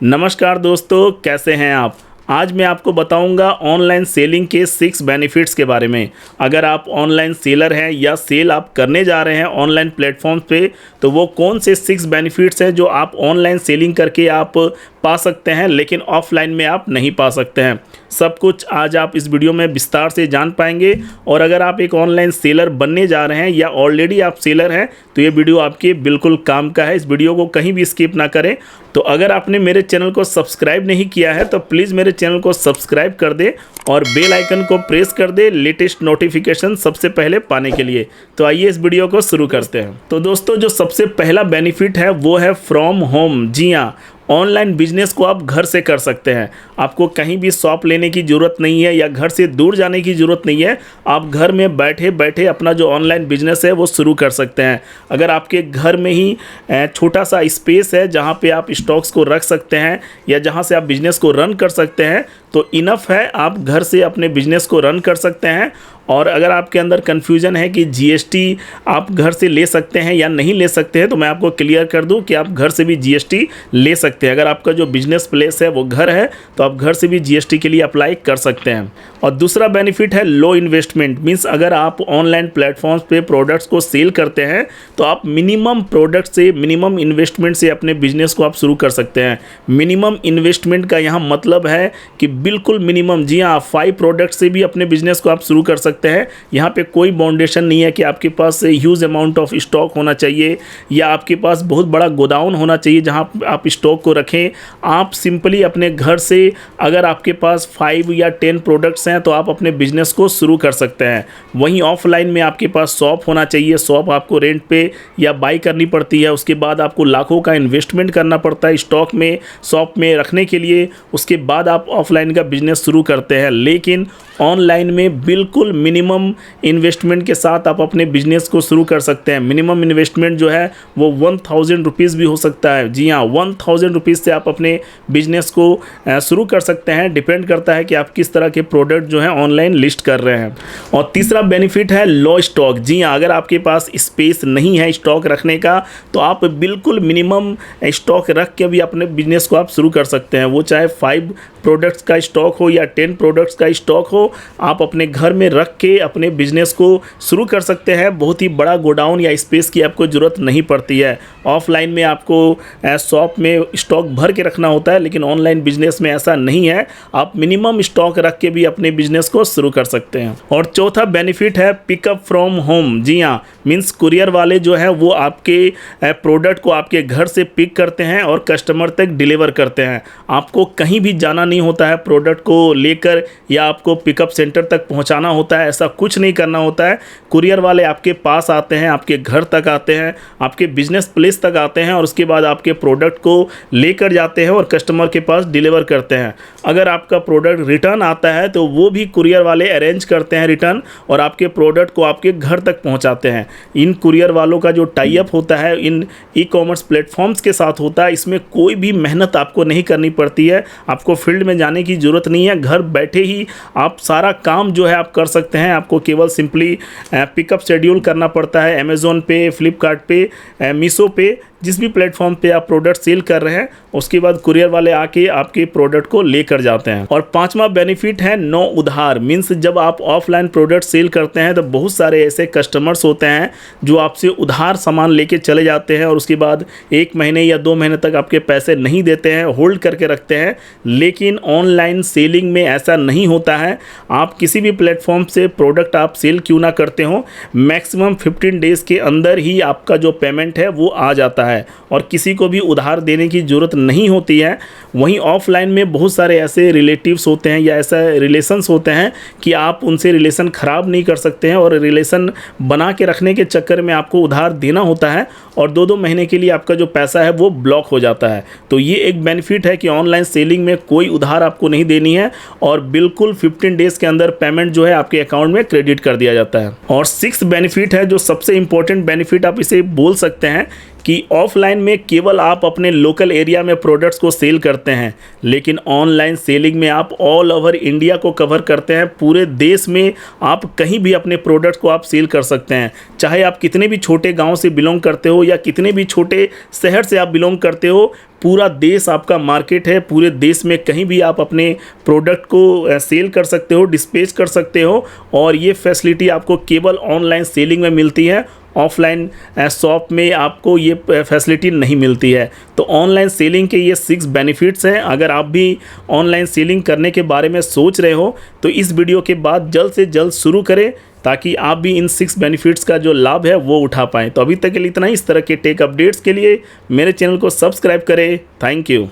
नमस्कार दोस्तों, कैसे हैं आप। आज मैं आपको बताऊंगा ऑनलाइन सेलिंग के 6 बेनिफिट्स के बारे में। अगर आप ऑनलाइन सेलर हैं या सेल आप करने जा रहे हैं ऑनलाइन प्लेटफॉर्म पे, तो वो कौन से 6 बेनिफिट्स हैं जो आप ऑनलाइन सेलिंग करके आप पा सकते हैं, लेकिन ऑफलाइन में आप नहीं पा सकते हैं। सब कुछ आज आप इस वीडियो में विस्तार से जान पाएंगे। और अगर आप एक ऑनलाइन सेलर बनने जा रहे हैं या ऑलरेडी आप सेलर हैं, तो ये वीडियो आपके बिल्कुल काम का है। इस वीडियो को कहीं भी स्किप ना करें। तो अगर आपने मेरे चैनल को सब्सक्राइब नहीं किया है तो प्लीज़ मेरे चैनल को सब्सक्राइब कर दे और बेल आइकन को प्रेस कर दे लेटेस्ट नोटिफिकेशन सबसे पहले पाने के लिए। तो आइए इस वीडियो को शुरू करते हैं। तो दोस्तों, जो सबसे पहला बेनिफिट है वो है फ्रॉम होम। जी हाँ, ऑनलाइन बिजनेस को आप घर से कर सकते हैं। आपको कहीं भी शॉप लेने की ज़रूरत नहीं है या घर से दूर जाने की ज़रूरत नहीं है। आप घर में बैठे बैठे अपना जो ऑनलाइन बिजनेस है वो शुरू कर सकते हैं। अगर आपके घर में ही छोटा सा स्पेस है जहां पे आप स्टॉक्स को रख सकते हैं या जहां से आप बिजनेस को रन कर सकते हैं, तो इनफ है, आप घर से अपने बिजनेस को रन कर सकते हैं। और अगर आपके अंदर कन्फ्यूजन है कि जीएसटी आप घर से ले सकते हैं या नहीं ले सकते हैं, तो मैं आपको क्लियर कर दूं कि आप घर से भी जीएसटी ले सकते हैं। अगर आपका जो बिजनेस प्लेस है वो घर है, तो आप घर से भी जीएसटी के लिए अप्लाई कर सकते हैं। और दूसरा बेनिफिट है लो इन्वेस्टमेंट। मीन्स अगर आप ऑनलाइन प्लेटफॉर्म्स पे प्रोडक्ट्स को सेल करते हैं, तो आप मिनिमम प्रोडक्ट से, मिनिमम इन्वेस्टमेंट से अपने बिजनेस को आप शुरू कर सकते हैं। मिनिमम इन्वेस्टमेंट का यहाँ मतलब है कि बिल्कुल मिनिमम। जी हाँ, 5 प्रोडक्ट से भी अपने बिजनेस को आप शुरू कर सकते हैं। यहाँ पे कोई बाउंडेशन नहीं है कि आपके पास ह्यूज अमाउंट ऑफ स्टॉक होना चाहिए या आपके पास बहुत बड़ा गोडाउन होना चाहिए जहाँ आप स्टॉक को रखें। आप सिंपली अपने घर से, अगर आपके पास 5 या 10 प्रोडक्ट्स हैं, तो आप अपने बिजनेस को शुरू कर सकते हैं। वहीं ऑफलाइन में आपके पास शॉप होना चाहिए। शॉप आपको रेंट पे या बाई करनी पड़ती है। उसके बाद आपको लाखों का इन्वेस्टमेंट करना पड़ता है स्टॉक में, शॉप में रखने के लिए। उसके बाद आप ऑफलाइन का बिजनेस शुरू करते हैं। लेकिन ऑनलाइन में बिल्कुल मिनिमम इन्वेस्टमेंट के साथ आप अपने बिजनेस को शुरू कर सकते हैं। मिनिमम इन्वेस्टमेंट जो है वो 1000 रुपीज़ भी हो सकता है। जी हाँ, 1000 रुपीज़ से आप अपने बिजनेस को शुरू कर सकते हैं। डिपेंड करता है कि आप किस तरह के प्रोडक्ट जो है ऑनलाइन लिस्ट कर रहे हैं। और तीसरा बेनिफिट है लो स्टॉक। जी हाँ, अगर आपके पास स्पेस नहीं है स्टॉक रखने का, तो आप बिल्कुल मिनिमम स्टॉक रख के भी अपने बिजनेस को आप शुरू कर सकते हैं। वो चाहे 5 प्रोडक्ट्स का स्टॉक हो या 10 प्रोडक्ट्स का स्टॉक हो, आप अपने घर में रख के अपने बिजनेस को शुरू कर सकते हैं। बहुत ही बड़ा गोडाउन या स्पेस की आपको ज़रूरत नहीं पड़ती है। ऑफलाइन में आपको शॉप में स्टॉक भर के रखना होता है, लेकिन ऑनलाइन बिजनेस में ऐसा नहीं है। आप मिनिमम स्टॉक रख के भी अपने बिजनेस को शुरू कर सकते हैं। और चौथा बेनिफिट है पिकअप फ्रॉम होम। जी हाँ, मीन्स कुरियर वाले जो है वो आपके प्रोडक्ट को आपके घर से पिक करते हैं और कस्टमर तक डिलीवर करते हैं। आपको कहीं भी जाना नहीं होता है प्रोडक्ट को लेकर, या आपको पिकअप सेंटर तक पहुंचाना होता है। ऐसा कुछ नहीं करना होता है। कुरियर वाले आपके पास आते हैं, आपके घर तक आते हैं, आपके बिजनेस प्लेस तक आते हैं और उसके बाद आपके प्रोडक्ट को लेकर जाते हैं और कस्टमर के पास डिलीवर करते हैं। अगर आपका प्रोडक्ट रिटर्न आता है तो वो भी कुरियर वाले अरेंज करते हैं रिटर्न, और आपके प्रोडक्ट को आपके घर तक पहुंचाते हैं। इन कुरियर वालों का जो टाई अप होता है इन ई-कॉमर्स प्लेटफॉर्म्स के साथ होता है। इसमें कोई भी मेहनत आपको नहीं करनी पड़ती है। आपको फील्ड में जाने की ज़रूरत नहीं है। घर बैठे ही आप सारा काम जो है आप कर सकते हैं। आपको केवल सिंपली पिकअप शेड्यूल करना पड़ता है अमेज़ॉन पे, फ्लिपकार्ट पे, मीशो पे, जिस भी प्लेटफॉर्म पे आप प्रोडक्ट सेल कर रहे हैं। उसके बाद कुरियर वाले आके आपके प्रोडक्ट को लेकर जाते हैं। और पांचवा बेनिफिट है नो उधार। मीन्स जब आप ऑफलाइन प्रोडक्ट सेल करते हैं तो बहुत सारे ऐसे कस्टमर्स होते हैं जो आपसे उधार सामान लेके चले जाते हैं और उसके बाद 1 महीने या 2 महीने तक आपके पैसे नहीं देते हैं, होल्ड करके रखते हैं। लेकिन ऑनलाइन सेलिंग में ऐसा नहीं होता है। आप किसी भी प्लेटफॉर्म से प्रोडक्ट आप सेल क्यों ना करते हो, मैक्सिमम 15 डेज़ के अंदर ही आपका जो पेमेंट है वो आ जाता है और किसी को भी उधार देने की ज़रूरत नहीं होती है। वहीं ऑफलाइन में बहुत सारे ऐसे रिलेटिव्स होते हैं या ऐसा रिलेशंस होते हैं कि आप उनसे रिलेशन ख़राब नहीं कर सकते हैं, और रिलेशन बना के रखने के चक्कर में आपको उधार देना होता है और 2-2 महीने के लिए आपका जो पैसा है वो ब्लॉक हो जाता है। तो ये एक बेनिफिट है कि ऑनलाइन सेलिंग में कोई उधार आपको नहीं देनी है और बिल्कुल 15 डेज़ के अंदर पेमेंट जो है आपके अकाउंट में क्रेडिट कर दिया जाता है। और 6 बेनिफिट है जो सबसे इंपॉर्टेंट बेनिफिट आप इसे बोल सकते हैं कि ऑफलाइन में केवल आप अपने लोकल एरिया में प्रोडक्ट्स को सेल करते हैं, लेकिन ऑनलाइन सेलिंग में आप ऑल ओवर इंडिया को कवर करते हैं। पूरे देश में आप कहीं भी अपने प्रोडक्ट्स को आप सेल कर सकते हैं। चाहे आप कितने भी छोटे गांव से बिलोंग करते हो या कितने भी छोटे शहर से आप बिलोंग करते हो, पूरा देश आपका मार्केट है। पूरे देश में कहीं भी आप अपने प्रोडक्ट को सेल कर सकते हो, डिस्पैच कर सकते हो। और ये फैसिलिटी आपको केवल ऑनलाइन सेलिंग में मिलती है, ऑफलाइन शॉप में आपको ये फैसिलिटी नहीं मिलती है। तो ऑनलाइन सेलिंग के ये 6 बेनिफिट्स हैं। अगर आप भी ऑनलाइन सेलिंग करने के बारे में सोच रहे हो तो इस वीडियो के बाद जल्द से जल्द शुरू करें, ताकि आप भी इन 6 बेनिफिट्स का जो लाभ है वो उठा पाएँ। तो अभी तक के लिए इतना ही। इस तरह के टेक अपडेट्स के लिए मेरे चैनल को सब्सक्राइब करें। Thank you.